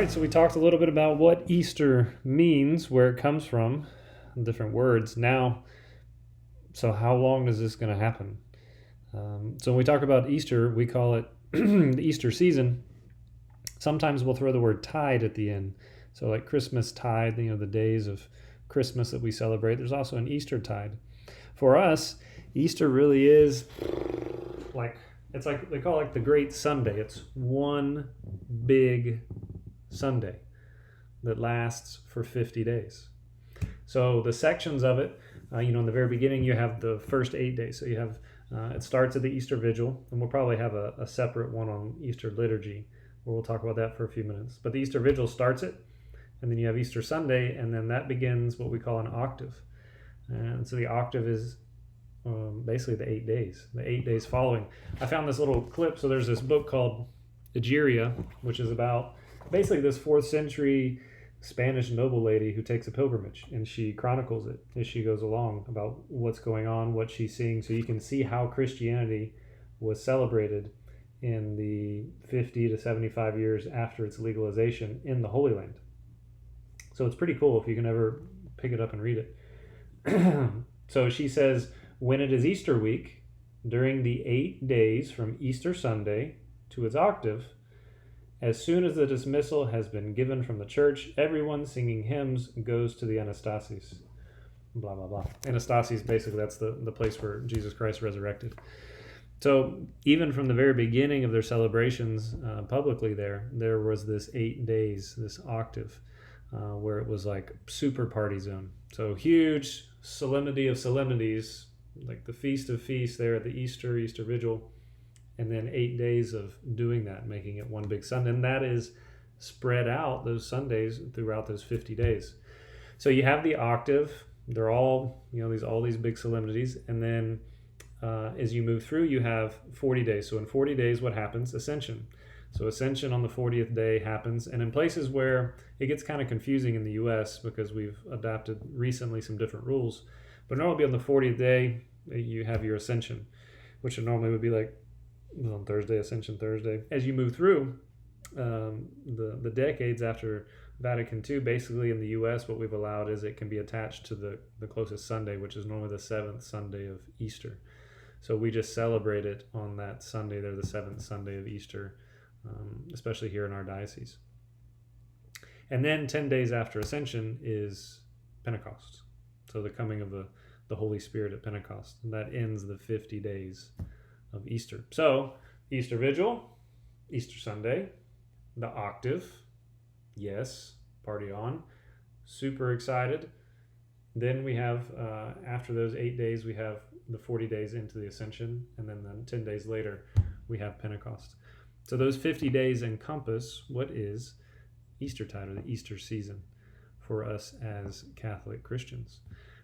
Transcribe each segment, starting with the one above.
right, so we talked a little bit about what Easter means, where it comes from, different words. Now, so how long is this going to happen? So when we talk about Easter, we call it the Easter season. Sometimes we'll throw the word tide at the end. So like Christmas tide, the days of Christmas that we celebrate. There's also an Easter tide. For us, Easter really is it's like they call it the Great Sunday. It's one big Sunday that lasts for 50 days. So the sections of it, in the very beginning, you have the first 8 days. So you have, it starts at the Easter Vigil, and we'll probably have a separate one on Easter liturgy, where we'll talk about that for a few minutes. But the Easter Vigil starts it, and then you have Easter Sunday, and then that begins what we call an octave. And so the octave is basically the 8 days following. I found this little clip. So there's this book called Egeria, which is about basically this 4th century Spanish noble lady who takes a pilgrimage, and she chronicles it as she goes along about what's going on, what she's seeing. So you can see how Christianity was celebrated in the 50 to 75 years after its legalization in the Holy Land. So it's pretty cool if you can ever pick it up and read it. So she says, when it is Easter week, during the 8 days from Easter Sunday to its octave, as soon as the dismissal has been given from the church, everyone singing hymns goes to the Anastasis. Blah, blah, blah. Anastasis, basically, that's the place where Jesus Christ resurrected. So even from the very beginning of their celebrations publicly there was this 8 days, this octave, where it was like super party zone. So huge solemnity of solemnities, like the Feast of Feasts there at the Easter Vigil, and then 8 days of doing that, making it one big Sunday. And that is spread out those Sundays throughout those 50 days. So you have the octave. They're all, all these big solemnities. And then as you move through, you have 40 days. So in 40 days, what happens? Ascension. So Ascension on the 40th day happens. And in places where it gets kind of confusing in the U.S. because we've adopted recently some different rules, but normally on the 40th day, you have your Ascension, which normally would be like on Thursday, Ascension Thursday. As you move through the decades after Vatican II, basically in the U.S., what we've allowed is it can be attached to the closest Sunday, which is normally the 7th Sunday of Easter. So we just celebrate it on that Sunday. They're the 7th Sunday of Easter, especially here in our diocese. And then 10 days after Ascension is Pentecost. So the coming of the Holy Spirit at Pentecost. And that ends the 50 days of Easter. So Easter Vigil, Easter Sunday, the octave, yes, party on, super excited. Then we have, after those 8 days, we have the 40 days into the Ascension, and then 10 days later, we have Pentecost. So those 50 days encompass what is Eastertide, or the Easter season, for us as Catholic Christians.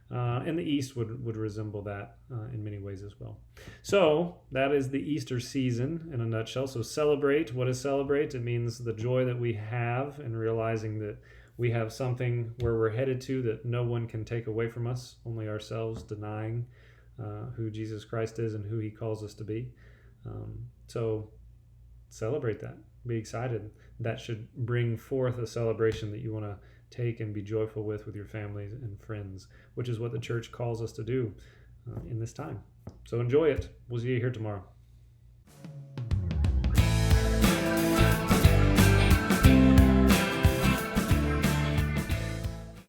And the East would resemble that in many ways as well. So that is the Easter season in a nutshell. So celebrate. What is celebrate? It means the joy that we have in realizing that we have something where we're headed to that no one can take away from us, only ourselves denying who Jesus Christ is and who he calls us to be. So celebrate that. Be excited. That should bring forth a celebration that you want to take and be joyful with your families and friends, which is what the church calls us to do in this time. So enjoy it. We'll see you here tomorrow.